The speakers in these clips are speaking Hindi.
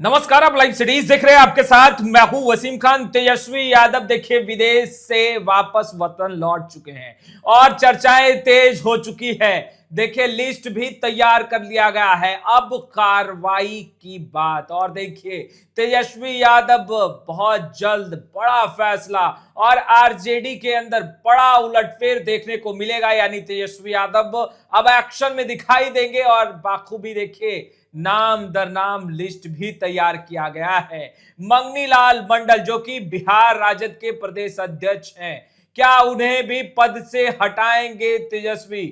नमस्कार, आप लाइव सिटीज देख रहे हैं। आपके साथ मैं हूं वसीम खान। तेजस्वी यादव देखिए विदेश से वापस वतन लौट चुके हैं और चर्चाएं तेज हो चुकी है। देखिए लिस्ट भी तैयार कर लिया गया है, अब कार्रवाई की बात। और देखिए तेजस्वी यादव बहुत जल्द बड़ा फैसला और आरजेडी के अंदर बड़ा उलटफेर देखने को मिलेगा, यानी तेजस्वी यादव अब एक्शन में दिखाई देंगे। और बाखूबी देखिए नाम दर नाम लिस्ट भी तैयार किया गया है। मंगनी लाल मंडल जो कि बिहार राजद के प्रदेश अध्यक्ष हैं, क्या उन्हें भी पद से हटाएंगे तेजस्वी?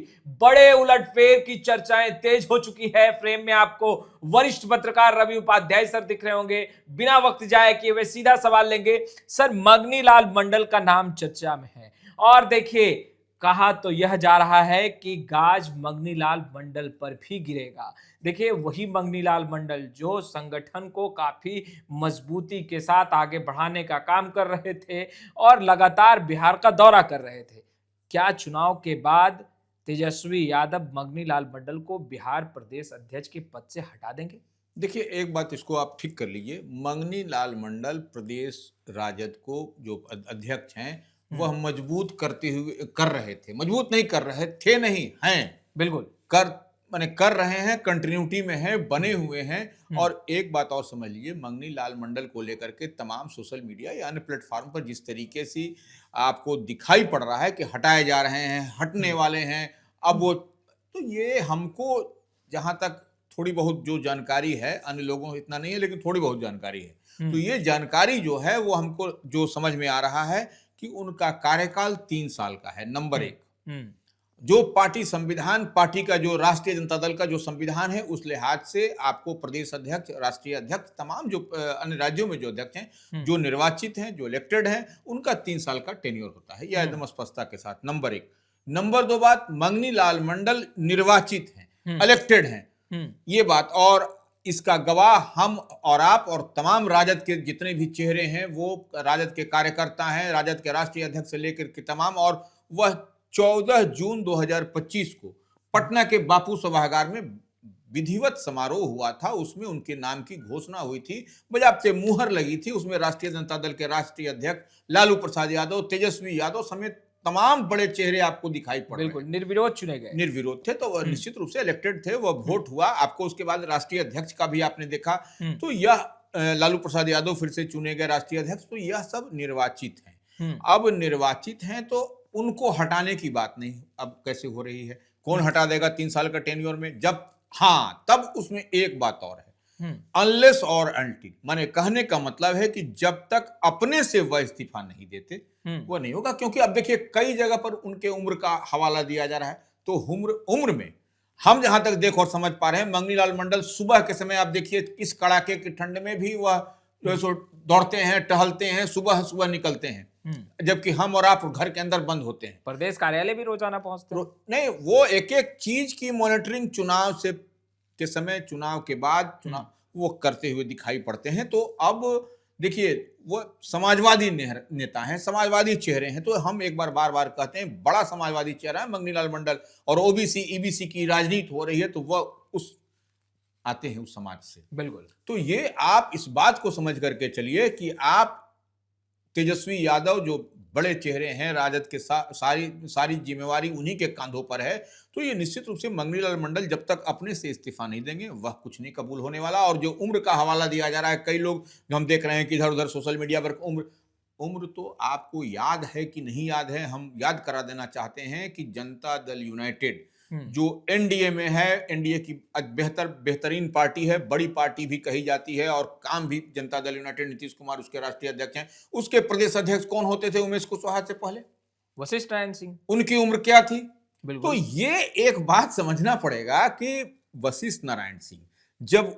बड़े उलटफेर की चर्चाएं तेज हो चुकी है। फ्रेम में आपको वरिष्ठ पत्रकार रवि उपाध्याय सर दिख रहे होंगे। बिना वक्त जाए किए वे सीधा सवाल लेंगे। सर, मंगनी लाल मंडल का नाम चर्चा में है और देखिए कहा तो यह जा रहा है कि गाज मंगनी लाल मंडल पर भी गिरेगा। देखिए वही मंगनी लाल मंडल जो संगठन को काफी मजबूती के साथ आगे बढ़ाने का काम कर रहे थे और लगातार बिहार का दौरा कर रहे थे। क्या चुनाव के बाद तेजस्वी यादव मंगनी लाल मंडल को बिहार प्रदेश अध्यक्ष के पद से हटा देंगे? देखिए, एक बात इसको आप ठीक कर लीजिए। मंगनी लाल मंडल प्रदेश राजद को जो अध्यक्ष हैं वह मजबूत करते हुए कर रहे थे। मजबूत नहीं कर रहे थे, नहीं हैं, बिल्कुल कर माने कर रहे हैं, कंटिन्यूटी में हैं, बने हुए हैं। और एक बात और समझ लीजिए, मंगनी लाल मंडल को लेकर के तमाम सोशल मीडिया या अन्य प्लेटफॉर्म पर जिस तरीके से आपको दिखाई पड़ रहा है कि हटाए जा रहे हैं, हटने वाले हैं, अब वो तो ये हमको जहां तक थोड़ी बहुत जो जानकारी है, अन्य लोगों को इतना नहीं है लेकिन थोड़ी बहुत जानकारी है, तो ये जानकारी जो है वो हमको जो समझ में आ रहा है कि उनका कार्यकाल 3 साल का है। नंबर एक, जो पार्टी संविधान, पार्टी का जो राष्ट्रीय जनता दल का जो संविधान है उस लिहाज से आपको प्रदेश अध्यक्ष, राष्ट्रीय अध्यक्ष, तमाम जो अन्य राज्यों में जो अध्यक्ष हैं, जो निर्वाचित हैं, जो इलेक्टेड हैं, उनका 3 साल का टेन्योर होता है। यह एकदम स्पष्टता के साथ नंबर एक। नंबर दो बात, मंगनी लाल मंडल निर्वाचित हैं, इलेक्टेड हैं, ये बात। और इसका गवाह हम और आप और तमाम राजद के जितने भी चेहरे हैं, वो राजद के कार्यकर्ता हैं, राजद के राष्ट्रीय अध्यक्ष से लेकर के तमाम। और वह 14 जून 2025 को पटना के बापू सभागार में विधिवत समारोह हुआ था, उसमें उनके नाम की घोषणा हुई थी, बजाबते मुहर लगी थी। उसमें राष्ट्रीय जनता दल के राष्ट्रीय अध्यक्ष लालू प्रसाद यादव, तेजस्वी यादव समेत तमाम बड़े चेहरे आपको दिखाई पड़ रहे हैं। बिल्कुल निर्विरोध चुने गए, निर्विरोध थे, तो वह निश्चित रूप से इलेक्टेड थे। वह वोट हुआ, आपको उसके बाद राष्ट्रीय अध्यक्ष का भी आपने देखा। तो यह लालू प्रसाद यादव फिर से चुने गए राष्ट्रीय अध्यक्ष। तो यह सब निर्वाचित हैं। अब निर्वाचित हैं तो उनको हटाने की बात नहीं अब कैसे हो रही है। कौन हटा देगा 3 साल का टेन्योर में? जब हाँ, तब उसमें एक बात और है, अनलेस और अनटिल, माने कहने का मतलब है कि जब तक अपने से वह इस्तीफा नहीं देते वो नहीं होगा। क्योंकि अब देखिए कई जगह पर उनके उम्र का हवाला दिया जा रहा है। तो उम्र में हम जहां तक देख और समझ पा रहे हैं, मंगनी लाल मंडल सुबह के समय आप देखिए इस कड़ाके की ठंड में भी वह जो है सो दौड़ते हैं, टहलते हैं, सुबह सुबह निकलते हैं, जबकि हम और आप घर के अंदर बंद होते हैं। प्रदेश कार्यालय भी रोजाना पहुंचते हैं। नहीं, वो एक एक चीज की मॉनिटरिंग चुनाव से के समय, चुनाव के बाद, चुनाव वो करते हुए दिखाई पड़ते हैं। तो अब देखिए वो समाजवादी नेता हैं, समाजवादी चेहरे हैं। तो हम एक बार बार बार कहते हैं बड़ा समाजवादी चेहरा है मंगनी लाल मंडल, और ओबीसी ईबीसी की राजनीति हो रही है, तो वह उस आते हैं उस समाज से। बिल्कुल। तो ये आप इस बात को समझ करके चलिए कि आप तेजस्वी यादव जो बड़े चेहरे हैं, राजद के सारी जिम्मेवारी उन्हीं के कांधों पर है। तो ये निश्चित रूप से मंगनी लाल मंडल जब तक अपने से इस्तीफा नहीं देंगे वह कुछ नहीं कबूल होने वाला। और जो उम्र का हवाला दिया जा रहा है, कई लोग जो हम देख रहे हैं कि इधर उधर सोशल मीडिया पर उम्र तो आपको याद है कि नहीं याद है, हम याद करा देना चाहते हैं कि जनता दल यूनाइटेड जो एनडीए में है, एनडीए की बेहतरीन पार्टी है, बड़ी पार्टी भी कही जाती है, और काम भी जनता दल यूनाइटेड, नीतीश कुमार उसके राष्ट्रीय अध्यक्ष हैं। उसके प्रदेश अध्यक्ष कौन होते थे उमेश कुशवाहा से पहले? वशिष्ठ नारायण सिंह। उनकी उम्र क्या थी? बिल्कुल। तो ये एक बात समझना पड़ेगा कि वशिष्ठ नारायण सिंह जब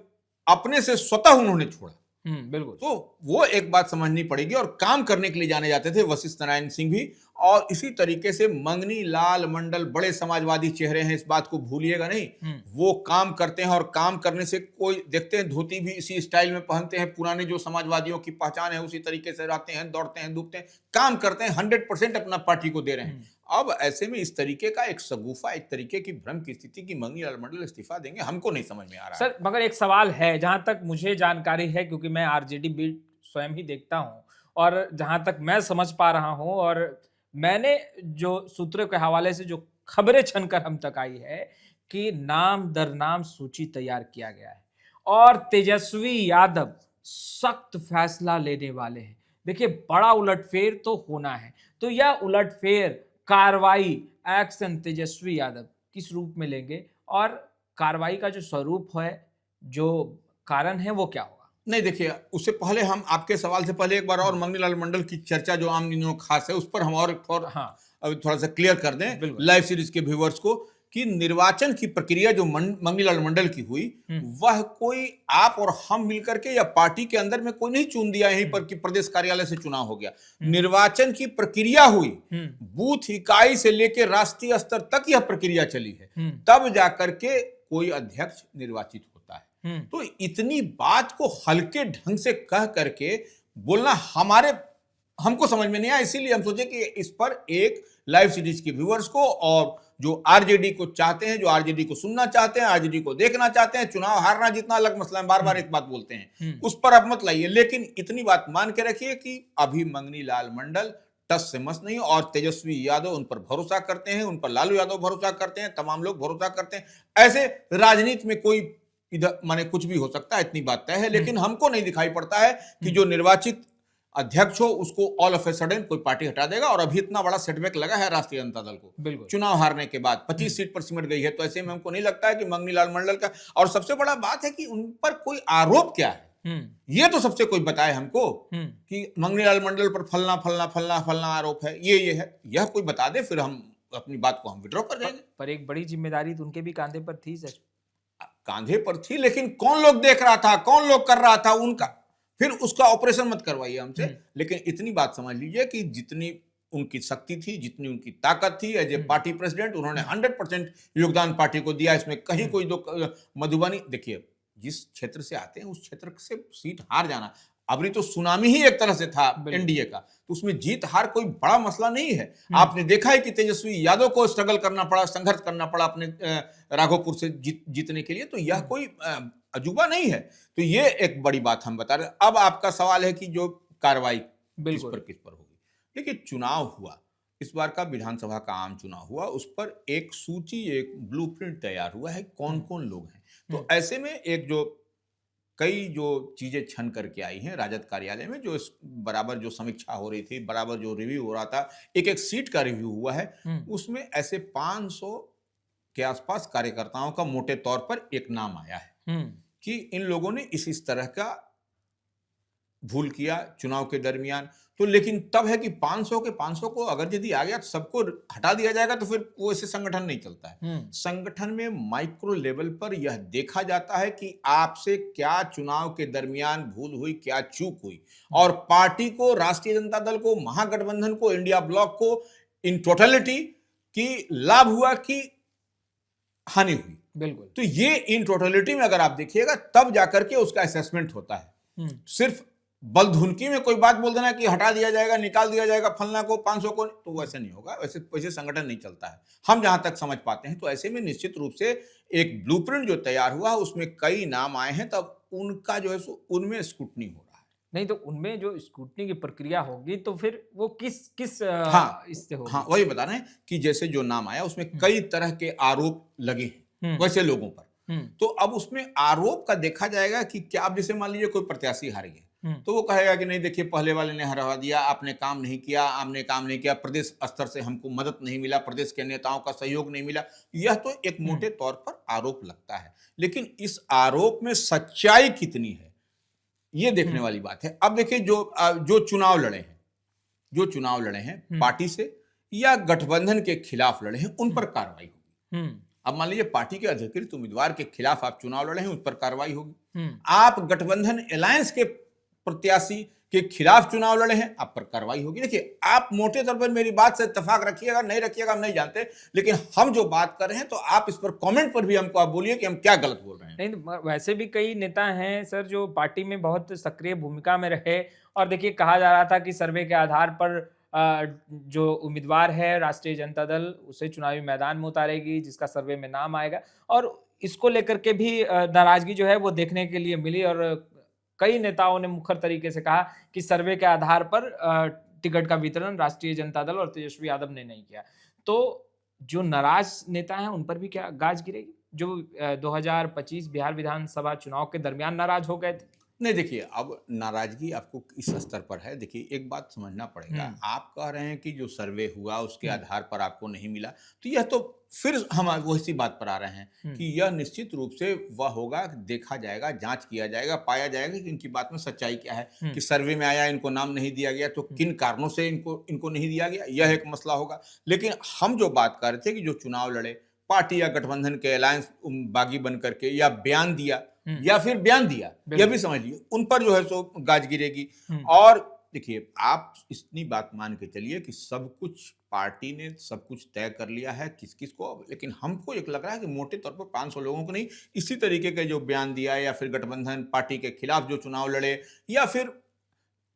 अपने से स्वतः उन्होंने छोड़ा, बिल्कुल, तो वो एक बात समझनी पड़ेगी। और काम करने के लिए जाने जाते थे वशिष्ठ नारायण सिंह भी, और इसी तरीके से मंगनी लाल मंडल बड़े समाजवादी चेहरे हैं, इस बात को भूलिएगा नहीं। वो काम करते हैं और काम करने से कोई देखते हैं धोती भी इसी स्टाइल में पहनते हैं, पुराने जो समाजवादियों की पहचान है उसी तरीके से रहते हैं, दौड़ते हैं, धूपते हैं, काम करते हैं, 100% अपना पार्टी को दे रहे हैं। अब ऐसे में इस तरीके का एक सगुफा, एक तरीके की भ्रम की स्थिति की मंगनी लाल मंडल इस्तीफा देंगे, हमको नहीं समझ में आ रहा है। सर मगर एक सवाल है, जहां तक मुझे जानकारी है, क्योंकि मैं आरजेडी बीट स्वयं ही देखता हूं, और जहां तक मैं समझ पा रहा हूं और मैंने जो सूत्रों के हवाले से जो खबरें छनकर हम तक आई है कि नाम दर नाम सूची तैयार किया गया है और तेजस्वी यादव सख्त फैसला लेने वाले हैं। देखिए बड़ा उलटफेर तो होना है, तो यह उलटफेर, कार्रवाई, एक्शन तेजस्वी यादव किस रूप में लेंगे और कार्रवाई का जो स्वरूप है, जो कारण है, वो क्या होगा? नहीं देखिए, उससे पहले हम आपके सवाल से पहले एक बार और मंगनी लाल मंडल की चर्चा जो आम दिनों खास है उस पर हम और हाँ, अभी थोड़ा सा क्लियर कर दें लाइव सीरीज के व्यूवर्स को कि निर्वाचन की प्रक्रिया जो मंगनी लाल मंडल की हुई, वह कोई आप और हम मिलकर के या पार्टी के अंदर में कोई नहीं चुन दिया यहीं पर कि प्रदेश कार्यालय से चुनाव हो गया। निर्वाचन की प्रक्रिया हुई, बूथ इकाई से लेकर राष्ट्रीय स्तर तक यह प्रक्रिया चली है, तब जाकर के कोई अध्यक्ष निर्वाचित होता है। तो इतनी बात को हल्के ढंग से कह करके बोलना हमको समझ में नहीं आया, इसीलिए हम सोचे कि इस पर एक लाइव सीरीज के व्यूअर्स को और जो आरजेडी को चाहते हैं, जो आरजेडी को सुनना चाहते हैं, आरजेडी को देखना चाहते हैं, चुनाव हारना जितना अलग मसला है, बार बार एक बात बोलते हैं, उस पर अब मत लाइए, लेकिन इतनी बात मान के रखिए कि अभी मंगनी लाल मंडल टस से मस नहीं, और तेजस्वी यादव उन पर भरोसा करते हैं, उन पर लालू यादव भरोसा करते हैं, तमाम लोग भरोसा करते हैं। ऐसे राजनीति में कोई इधर माने कुछ भी हो सकता है, इतनी बात तय है, लेकिन हमको नहीं दिखाई पड़ता है कि जो निर्वाचित अध्यक्ष हो उसको ऑल ऑफ ए सडन कोई पार्टी हटा देगा। और अभी इतना बड़ा सेटबैक लगा है राष्ट्रीय जनता दल को चुनाव हारने के बाद, 25 सीट पर सिमट गई है, तो ऐसे में हमको नहीं लगता है कि मंगनी लाल मंडल का, और सबसे बड़ा बात है कि उन पर कोई आरोप क्या है, ये तो सबसे कोई बताए हमको कि मंगनी लाल मंडल पर फलना फलना फलना फलना आरोप है, ये है, यह कोई बता दे, फिर हम अपनी बात को हम विड्रॉ कर देंगे। पर एक बड़ी जिम्मेदारी तो उनके भी कांधे पर थी सर। कांधे पर थी, लेकिन कौन लोग देख रहा था, कौन लोग कर रहा था उनका, फिर उसका ऑपरेशन मत करवाइए हमसे। लेकिन इतनी बात समझ लीजिए कि जितनी उनकी शक्ति थी, जितनी उनकी ताकत थी, एज ए पार्टी प्रेसिडेंट उन्होंने 100% योगदान पार्टी को दिया। इसमें कहीं कोई दो मधुबनी, देखिए जिस क्षेत्र से आते हैं उस क्षेत्र से सीट हार जाना, अभी तो सुनामी ही एक तरह से था एनडीए का, तो उसमें जीत हार कोई बड़ा मसला नहीं है। आपने देखा है कि तेजस्वी यादव को स्ट्रगल करना पड़ा, संघर्ष करना पड़ा अपने राघोपुर से जीतने के लिए, तो यह कोई अजूबा नहीं है। तो ये एक बड़ी बात हम बता रहे हैं। अब आपका सवाल है कि जो कार्रवाई किस पर होगी, देखिए चुनाव हुआ, इस बार का विधानसभा का आम चुनाव हुआ, उस पर एक सूची, एक ब्लूप्रिंट तैयार हुआ है कौन कौन लोग हैं। तो ऐसे में एक जो कई जो चीजें छन करके आई हैं राजद कार्यालय में, जो बराबर जो समीक्षा हो रही थी, बराबर जो रिव्यू हो रहा था, एक एक सीट का रिव्यू हुआ है, उसमें ऐसे 500 के आसपास कार्यकर्ताओं का मोटे तौर पर एक नाम आया है कि इन लोगों ने इस तरह का भूल किया चुनाव के दरमियान। तो लेकिन तब है कि 500 के 500 को अगर यदि आ गया तो सबको हटा दिया जाएगा, तो फिर वो ऐसे संगठन नहीं चलता है। संगठन में माइक्रो लेवल पर यह देखा जाता है कि आपसे क्या चुनाव के दरमियान भूल हुई, क्या चूक हुई, और पार्टी को, राष्ट्रीय जनता दल को, महागठबंधन को, इंडिया ब्लॉक को इन टोटलिटी की लाभ हुआ कि हानि हुई। बिल्कुल। तो ये इन टोटलिटी में अगर आप देखिएगा तब जाकर के उसका असेसमेंट होता है। सिर्फ बलधुनकी में कोई बात बोल देना कि हटा दिया जाएगा, निकाल दिया जाएगा फलना को, 500 को, तो वैसे नहीं होगा, वैसे संगठन नहीं चलता है, हम जहां तक समझ पाते हैं। तो ऐसे में निश्चित रूप से एक ब्लूप्रिंट जो तैयार हुआ उसमें कई नाम आए हैं, तब उनका जो है उनमें स्क्रूटनी हो रहा है। नहीं तो उनमें जो स्क्रूटनी की प्रक्रिया होगी तो फिर वो किस इससे होगी? हाँ, वही बता रहे हैं कि जैसे जो नाम आया उसमें कई तरह के आरोप लगे हैं वैसे लोगों पर, तो अब उसमें आरोप का देखा जाएगा कि क्या, अब जैसे मान लीजिए कोई प्रत्याशी हार गया, तो वो कहेगा कि नहीं देखिए पहले वाले ने हरवा दिया, आपने काम नहीं किया, आपने काम नहीं किया, प्रदेश स्तर से हमको मदद नहीं मिला, प्रदेश के नेताओं का सहयोग नहीं मिला। यह तो एक मोटे तौर पर आरोप लगता है, लेकिन इस आरोप में सच्चाई कितनी है ये देखने वाली बात है। अब देखिए जो चुनाव लड़े हैं पार्टी से या गठबंधन के खिलाफ लड़े हैं, उन पर कार्रवाई होगी। अब मान लीजिए पार्टी के अधिकृत उम्मीदवार के खिलाफ आप चुनाव लड़े हैं, उस पर कार्रवाई होगी। आप गठबंधन अलायंस के प्रत्याशी के खिलाफ चुनाव लड़े हैं, आप पर कार्रवाई होगी। देखिए, आप मोटे तौर पर मेरी बात से इत्तेफाक रखिएगा, नहीं रखिएगा हम नहीं जानते, लेकिन हम जो बात कर रहे हैं तो आप इस पर कमेंट पर भी हमको आप बोलिए कि हम क्या गलत बोल रहे हैं। नहीं तो वैसे भी कई नेता हैं सर जो पार्टी में बहुत सक्रिय भूमिका में रहे, और देखिए कहा जा रहा था कि सर्वे के आधार पर जो उम्मीदवार है राष्ट्रीय जनता दल उसे चुनावी मैदान में उतारेगी जिसका सर्वे में नाम आएगा, और इसको लेकर के भी नाराजगी जो है वो देखने के लिए मिली, और कई नेताओं ने मुखर तरीके से कहा कि सर्वे के आधार पर टिकट का वितरण राष्ट्रीय जनता दल और तेजस्वी यादव ने नहीं किया। तो जो नाराज नेता हैं उन पर भी क्या गाज गिरेगी, जो 2025 बिहार विधानसभा चुनाव के दरमियान नाराज हो गए थे? नहीं, देखिए, अब नाराजगी आपको इस स्तर पर है। देखिए, एक बात समझना पड़ेगा, आप कह रहे हैं कि जो सर्वे हुआ उसके आधार पर आपको नहीं मिला, तो यह तो फिर हम वही बात पर आ रहे हैं कि यह निश्चित रूप से वह होगा, देखा जाएगा, जांच किया जाएगा, पाया जाएगा कि इनकी बात में सच्चाई क्या है, कि सर्वे में आया इनको नाम नहीं दिया गया तो किन कारणों से इनको नहीं दिया गया, यह एक मसला होगा। लेकिन हम जो बात कर रहे थे कि जो चुनाव लड़े, पार्टी या गठबंधन के अलायंस बागी बन करके, या बयान दिया या फिर बयान दिया, यह भी समझ लीजिए, उन पर जो है सो गाज गिरेगी। और देखिए, आप इतनी बात मान के चलिए कि सब कुछ पार्टी ने सब कुछ तय कर लिया है किस किस को, लेकिन हमको एक लग रहा है कि मोटे तौर पर 500 लोगों को नहीं, इसी तरीके के जो बयान दिया या फिर गठबंधन पार्टी के खिलाफ जो चुनाव लड़े या फिर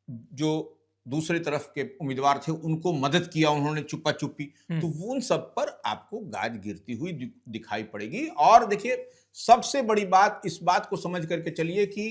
जो दूसरी तरफ के उम्मीदवार थे उनको मदद किया उन्होंने चुप्पा चुप्पी, तो वो उन सब पर आपको गाज गिरती हुई दिखाई पड़ेगी। और देखिए, सबसे बड़ी बात इस बात को समझ करके चलिए कि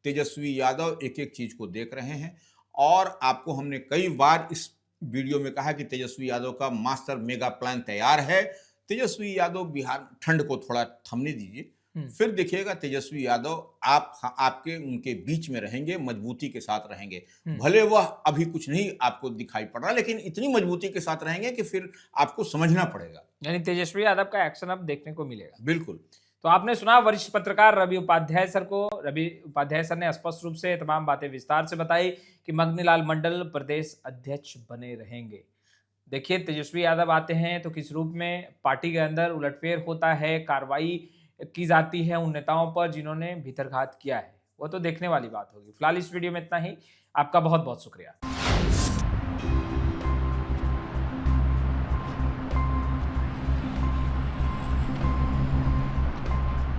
तेजस्वी यादव एक एक चीज को देख रहे हैं, और आपको हमने कई बार इस वीडियो में कहा कि तेजस्वी यादव का मास्टर मेगा प्लान तैयार है। तेजस्वी यादव बिहार ठंड को थोड़ा थमने दीजिए, फिर देखिएगा तेजस्वी यादव आपके उनके बीच में रहेंगे, मजबूती के साथ रहेंगे। भले वह अभी कुछ नहीं आपको दिखाई पड़ रहा, लेकिन इतनी मजबूती के साथ रहेंगे कि फिर आपको समझना पड़ेगा। यानी तेजस्वी यादव का एक्शन अब देखने को मिलेगा। बिल्कुल। तो आपने सुना वरिष्ठ पत्रकार रवि उपाध्याय सर को। रवि उपाध्याय सर ने स्पष्ट रूप से तमाम बातें विस्तार से बताई कि मंगनी लाल मंडल प्रदेश अध्यक्ष बने रहेंगे। देखिए, तेजस्वी यादव आते हैं तो किस रूप में पार्टी के अंदर उलटफेर होता है, कार्रवाई की जाती है उन नेताओं पर जिन्होंने भीतरघात किया है, वो तो देखने वाली बात होगी। फिलहाल इस वीडियो में इतना ही। आपका बहुत बहुत शुक्रिया।